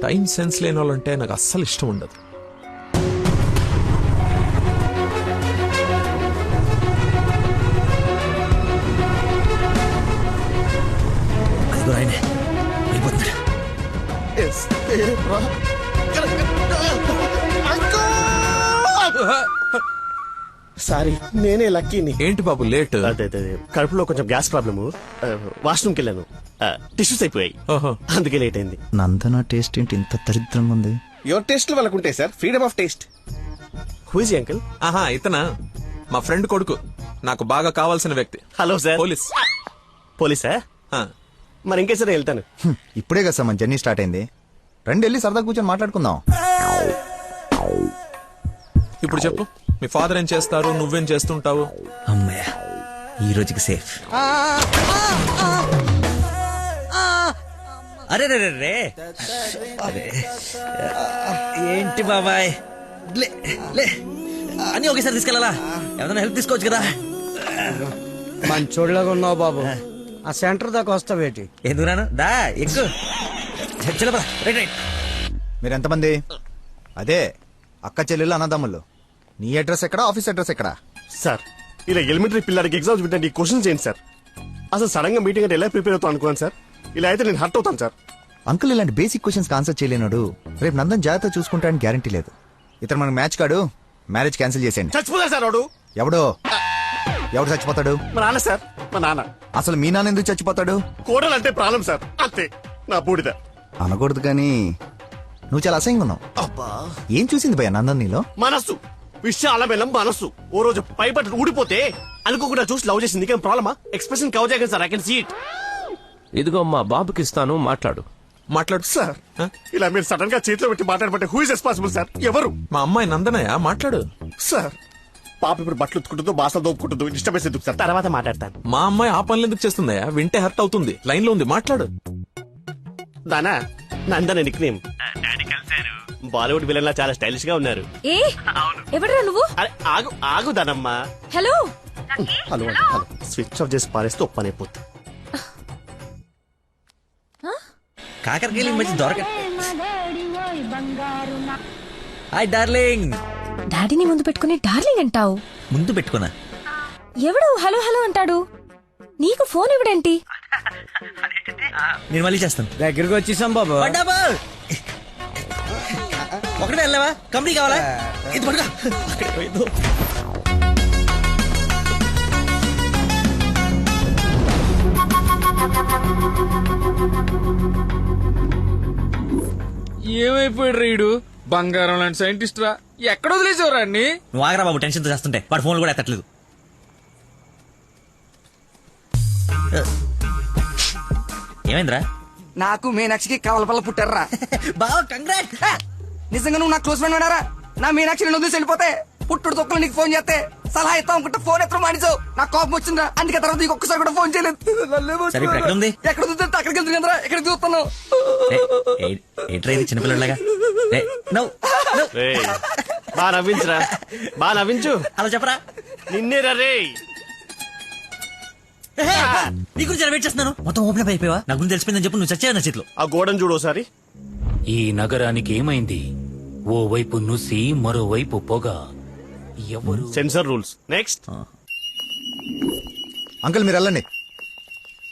Time sense లేని వాళ్ళంటే నాకు అస్సలు ఇష్టం ఉండదు. సారీ, నేనే లక్కీని. ఏంటి బాబు లేట్? అదే కడుపులో కొంచెం గ్యాస్ ప్రాబ్లము, వాష్రూమ్కి వెళ్ళాను, టిష్యూస్ అయిపోయాయి, అందుకే లేట్ అయింది. నందన టేస్ట్ ఏంటి ఇంత దరిద్రంగా ఉంది? యువర్ టేస్ట్ వాళ్ళకు ఉంటాయి sir, freedom of taste. Whose uncle? ఆహా, ఇతనా మా ఫ్రెండ్ కొడుకు, నాకు బాగా కావాల్సిన వ్యక్తి. Hello sir. పోలీస్. పోలీసా? మరి ఇంకే సరే వెళ్తాను. ఇప్పుడే కదా సార్ మన జర్నీ స్టార్ట్ అయింది. రండి వెళ్ళి సరదా కూర్చొని మాట్లాడుకుందాం. ఇప్పుడు చెప్పు, మీ ఫాదర్ ఏం చేస్తారు, నువ్వేం చేస్తుంటావు? అమ్మయ్య, ఈ రోజుకి సేఫ్. అరే రే రే రే, అరే ఏంటి బాబాయ్, లే లే అని ఒకేసారి తీసుకెళ్ళాలా? ఏమైనా హెల్ప్ తీసుకోవచ్చు కదా. మంచోళ్ళగా ఉన్నావు బాబు, ఆ సెంటర్ దాకా వస్తావేటి? ఎందుకు రాను, దా ఎక్కు. మీరు ఎంతమంది? అదే అక్క చెల్లెళ్ళు అన్నదమ్ములు. నీ అడ్రస్ ఎక్కడ, ఆఫీస్ అడ్రస్ ఎక్కడ? సార్, ఇలా ఎలిమెంటరీ పిల్లలకి ఎగ్జామ్స్ పెట్టండి, ఈ క్వశ్చన్స్ ఏంటి సార్? అసలు సడన్ గా మీటింగ్ అంటే ఎలా ప్రిపేర్ అవుతాను అనుకున్నాను సార్. ఇలా అయితే నేను హర్ట్ అవుతాను సార్. అంకుల్ ఇలాంటి బేసిక్ క్వశ్చన్స్ ఆన్సర్ చేయలేనాడు. రేపు నందన్ జాగ్రత్త చూసుకుంటాడని గ్యారంటీ లేదు. ఇతను మనకు మ్యాచ్ కాడు, మ్యారేజ్ క్యాన్సిల్ చేసేయండి. చచ్చిపోతారు సార్ వాడు. ఎవడు ఎవడు చచ్చిపోతాడు? మా నాన్న సార్, మా నాన్న. అసలు మీ నాన్న ఎందుకు చచ్చిపోతాడు? కోడలంటే ప్రాబ్లం సార్, అంతే. నా బూడిద అనకూడదు కానీ నువ్వు చాలా అసహ్యంగా ఉన్నావు. ఏం చూసింది భయ్య నందన్ నీలో? మనస్సు, విశాల బెల్లం మనస్సు. ఓ రోజు పైపట్టు ఊడిపోతే అనుకోకుండా చూసి లవ్ చేసింది, కానీ ప్రాబ్లమా? ఎక్స్ప్రెషన్ కవర్ చేయగలను sir, I can see it. ఇదిగో మా బాబుకి ఇస్తాను, మాట్లాడు. మాట్లాడు సార్. ఇలా మీరు సడన్ గా చేతిలో పెట్టి మాట్లాడబట్టే హూ ఇస్ రెస్పాన్సిబుల్ సార్? ఎవరు? మా అమ్మాయి నందనయ్య, మాట్లాడు. సార్, పాప ఇప్పుడు బట్టలు ఉత్తుకుంటుందో, బాసలు దోపుకుంటుందో, డిస్టర్బెన్స్ ఎందుకు సార్? తర్వాత మాట్లాడతాను. మా అమ్మాయి ఆ పనులు ఎందుకు చేస్తుందయ్యా? వింటే హర్ట్ అవుతుంది. లైన్ లో ఉంది, మాట్లాడు. దానా నందన నిక్ నేమ్. బాలీవుడ్ విలన్ లా చాలా స్టైలిష్ గా ఉన్నారు. ఏ ఎవడరా నువ్వు? అరే ఆగు ఆగు దానమ్మా. Hello hello hello. Switch off చేసి పారేస్తే ఒప్పనైపోతుంది. కాకరకాయలు మంచి దొరక. Hi darling. డాడీని ముందు పెట్టుకుని డార్లింగ్ అంటావు? ముందు పెట్టుకున్నా. ఎవడు హలో హలో అంటాడు? నీకు ఫోన్ ఎవడంటి? నేను మళ్ళీ చేస్తాను. దగ్గరికి వచ్చేసాం బాబు. ఒకటే వెళ్ళావా? కంపెనీ కావాలా? ఇది పడుకో. ఏమైపోయాడు రీడు? బంగారం లాంటి సైంటిస్ట్ రా, ఎక్కడ వదిలేసేవరా అన్ని? నువ్వు ఆగరా బాబు, టెన్షన్ తో చేస్తుంటే వాడు ఫోన్లు కూడా ఎత్తట్లేదు. ఏమైందిరా? నాకు మీనాక్షికి కవలపల్ల పుట్టారా బావ. కంగ్రాట్. నిజంగా నువ్వు నా క్లోజ్ ఫ్రెండ్ వినారా? నా మీనాక్షి నేను వదిలేసి వెళ్ళిపోతే పుట్టుడు తొక్కలు నీకు ఫోన్ చేస్తే సలహా ఇస్తాం అనుకుంటే ఫోన్ ఎత్తడం మానేసావు. నాకు కోపం వచ్చిందా, అందుకే తర్వాత నీకు ఒక్కసారి కూడా ఫోన్ చేయలేదు. సరే ఇప్పుడు ఎక్కడ ఉంది? ఎక్కడ చూస్తే అక్కడికి వెళ్తుంది కదరా, ఎక్కడ చూస్తున్నావు? ఏంట్రా ఇది చిన్నపిల్లలాగా? బాగా నవ్వించురా, బాగా నవ్వించు. అలా చెప్పరా. నిన్నేరా రే. నీ గురించి వెయిట్ చేస్తున్నాను. మొత్తం ఓపెన్ అప్ అయిపోయావా? నా గురించి తెలిసిపోయిందని చెప్పు. నువ్వు చచ్చావు నా చేతిలో. ఆ గోడను చూడు ఒకసారి. ఈ నగరానికి ఏమైంది? ఓవైపు నుసి, మరోవైపు పొగ. ఎవరు? Sensor rules. నెక్స్ట్. అంకుల్ మీరు వెళ్ళండి.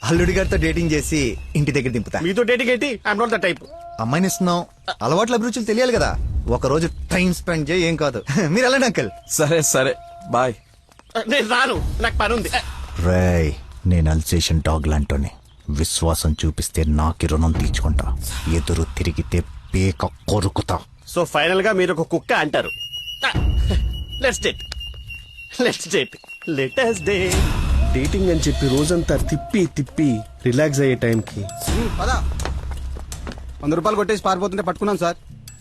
అల్లుడి గారితో డేటింగ్ చేసి ఇంటి దగ్గర దింపుతా. మీతో డేటింగ్ ఏంటి? I'm not the type. అమ్మాయిని ఇస్తున్నాం, అలవాట్ల అభిరుచులు తెలియాలి కదా. ఒక రోజు టైం స్పెండ్ చేయి, ఏం కాదు. మీరు వెళ్ళండి అంకుల్. సరే సరే, బాయ్. నేను రాను, నాకు పని ఉంది. రేయ్, నేను అల్సేషన్ డాగ్ లాంటోని. విశ్వాసం చూపిస్తే నాకి రుణం తీర్చుకుంటా, ఎదురు తిరిగితే పేక కొరుకుతా. సో ఫైనల్ గా మీరు ఒక కుక్క అంటారు. Let's date, let's date, let's date. Dating అని చెప్పి రోజంతా తిప్పి తిప్పి రిలాక్స్ అయ్యే టైంకి 100 రూపాయలు కొట్టేసి పారిపోతుంటే పట్టుకున్నాం సార్.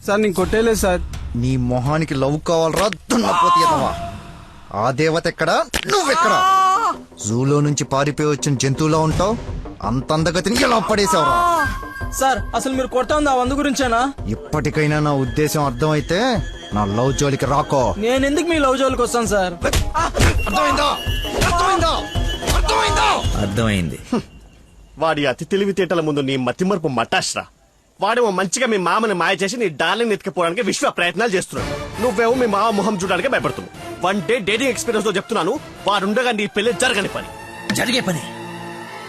సార్ నేను కొట్టేలేదు సార్. నీ మొహానికి లవ్ కావాలరా దున్నపోతీయదవా? ఆ దేవత ఎక్కడా, నువ్వెక్కడా? జూలో నుంచి పారిపోయి వచ్చిన జంతువులా ఉంటావు. అంత అందగతిని ఎలా పడేసావురా? సార్ అసలు మీరు కొడతా ఉంది ఆ 100 గురించేనా? ఇప్పటికైనా నా ఉద్దేశం అర్థమైతే నా లవ్ జోలికి రాకో. నేను ఎందుకు మీ లవ్ జోలికి వస్తాను సార్? అర్థమైందా? అర్థమైందా? అర్థమైందా? అర్థమైంది. వాడి అతి తెలివితేటల ముందు నీ మతిమరుపు మటాష్రా. వాడేమో మంచిగా మీ మామని మాయ చేసి నీ డార్లింగ్ ఎత్తుకుపోవడానికి విశ్వ ప్రయత్నాలు చేస్తున్నాడు. నువ్వేమో మీ మామ మొహం చూడడానికి భయపడుతున్నావు. 1 డే డేటింగ్ ఎక్స్పీరియన్స్ తో చెప్తున్నాను, వాడుండగా నీ పెళ్లి జరగని పని. జరిగే పని.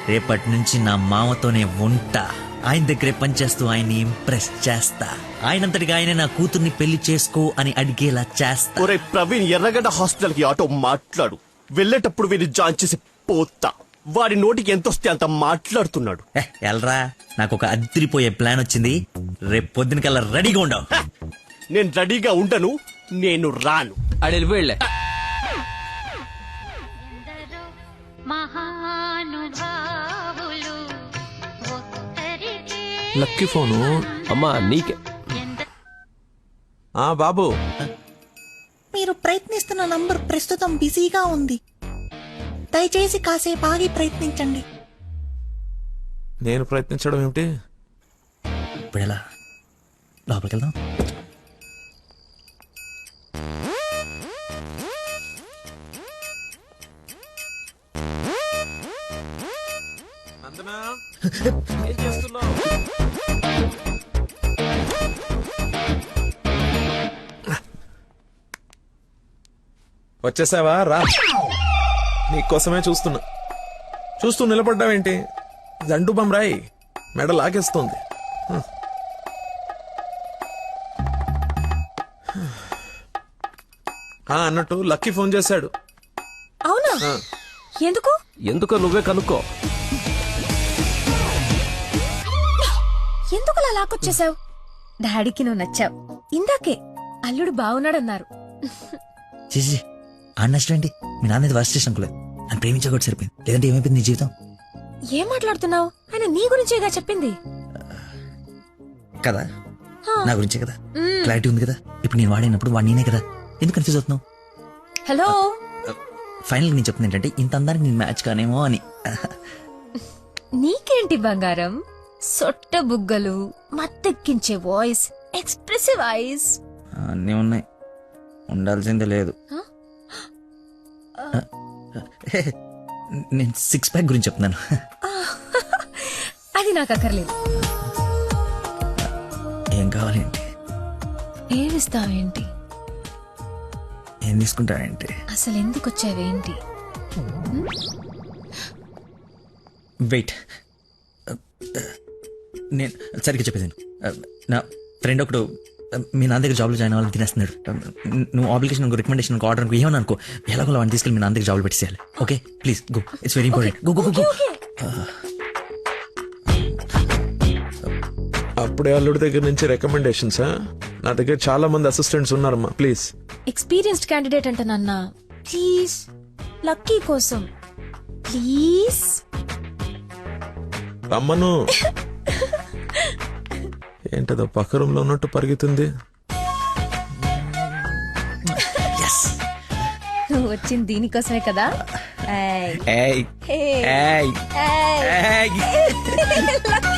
రేపటి నుంచి నా మామతోనే ఉంటా. ఆయన దగ్గరే పనిచేస్తూ ఆయన్ని ఇంప్రెస్ చేస్తా. ఆయనంతటిగా ఆయన నా కూతుర్ని పెళ్లి చేసుకో అని అడిగేలా చేస్తా. ఒరే ప్రవీణ్, ఎర్రగడ్డ హాస్పిటల్ కి ఆటో మాట్లాడు. వెళ్ళేటప్పుడు వీడిని జాయిన్ చేసి పోతా. వాడి నోటికి ఎంత వస్తే అంత మాట్లాడుతున్నాడు. ఎల్రా, నాకు ఒక అదిరిపోయే ప్లాన్ వచ్చింది. రేపు పొద్దునకల్లా రెడీగా ఉండవు. నేను రెడీగా ఉండను, నేను రాను. ఆడు వెళ్ళిపోయిలే. లక్కీ ఫోను అమ్మా నీకే. ఆ బాబు, మీరు ప్రయత్నిస్తున్న నంబర్ ప్రస్తుతం బిజీగా ఉంది. దయచేసి కాసేపు ఆగి ప్రయత్నించండి. నేను ప్రయత్నించడం ఏమిటి? ఇప్పుడు ఎలా లోపలికి వెళ్దాం? నందనా, ఏం చేస్తున్నావ్? వచ్చేసావా? రా, నీకోసమే చూస్తూ నిలబడ్డావేంటి? జండు బమ్రాయి మెడ లాగేస్తోంది. అన్నట్టు లక్కీ ఫోన్ చేశాడు. అవునా? ఎందుకు? ఎందుకో నువ్వే కనుక్కో. ఎందుకు అలా లాక్కొచ్చేసావు? డాడీకి నువ్వు నచ్చావు. ఇందాకే అల్లుడు బాగున్నాడన్నారు. చేసి అన్నష్టండి. మీ నాన్నది వర్స్ట్ చేసిన అనుకోలేదు. అని ప్రేమించకూడదు సరిపోయింది. లేదంటే ఏమైపోయింది నీ జీవితం? ఏం మాట్లాడుతున్నావు? ఆయన నీ గురించేగా చెప్పింది. కదా, నా గురించే కదా. క్లారిటీ ఉంది కదా. ఇప్పుడు నేను వాడినప్పుడు వాడు నేనే కదా. ఎందుకు కన్ఫ్యూజ్ అవుతున్నావు? హలో, ఫైనల్ నేను చెప్తుంది ఏంటంటే ఇంత అందానికి నేను మ్యాచ్ కానేమో అని. నీకేంటి బంగారం? సొట్ట బుగ్గలు, మత్తెక్కించే వాయిస్, ఎక్స్ప్రెసివ్ ఐస్ అన్నీ ఉన్నాయి, ఉండాల్సిందే లేదు. నేను 6 ప్యాక్ గురించి చెప్తున్నాను. అది నాకు అక్కర్లేదు. ఏం కావాలేంటి? ఏమిస్తావేంటి? ఏం తీసుకుంటావేంటి? అసలు ఎందుకు వచ్చావేంటి? వెయిట్, నేను సరిగ్గా చెప్పేసాను. నా ఫ్రెండ్ ఒకడు మీ నాన్న దగ్గర జాబ్లో జాయిన్ అవ్వాలని తినేస్తున్నాడు. నువ్వు అప్లికేషన్ రికమెండేషన్ ఆర్డర్ అనుకో ఏమని అనుకో, ఎలాగో వాడిని తీసుకెళ్ళి మీ నాన్న దగ్గర జాబ్లో పెట్టేసేయాలి. Okay please go, it's very important. Go go go. అప్పుడే అల్లుడి దగ్గర నుంచి రికమెండేషన్స్? నా దగ్గర చాలా మంది అసిస్టెంట్స్ ఉన్నారమ్మా, ప్లీజ్. ఎక్స్పీరియన్స్డ్ క్యాండిడేట్ అంట నాన్న. ప్లీజ్, లక్కీ కోసం ప్లీజ్ రమ్మను. ఏంటదో పక్క రూమ్ లో ఉన్నట్టు పరిగెత్తుంది. నువ్వు వచ్చింది దీనికోసమే కదా. ఏయ్ ఏయ్ ఏయ్ లక్కీ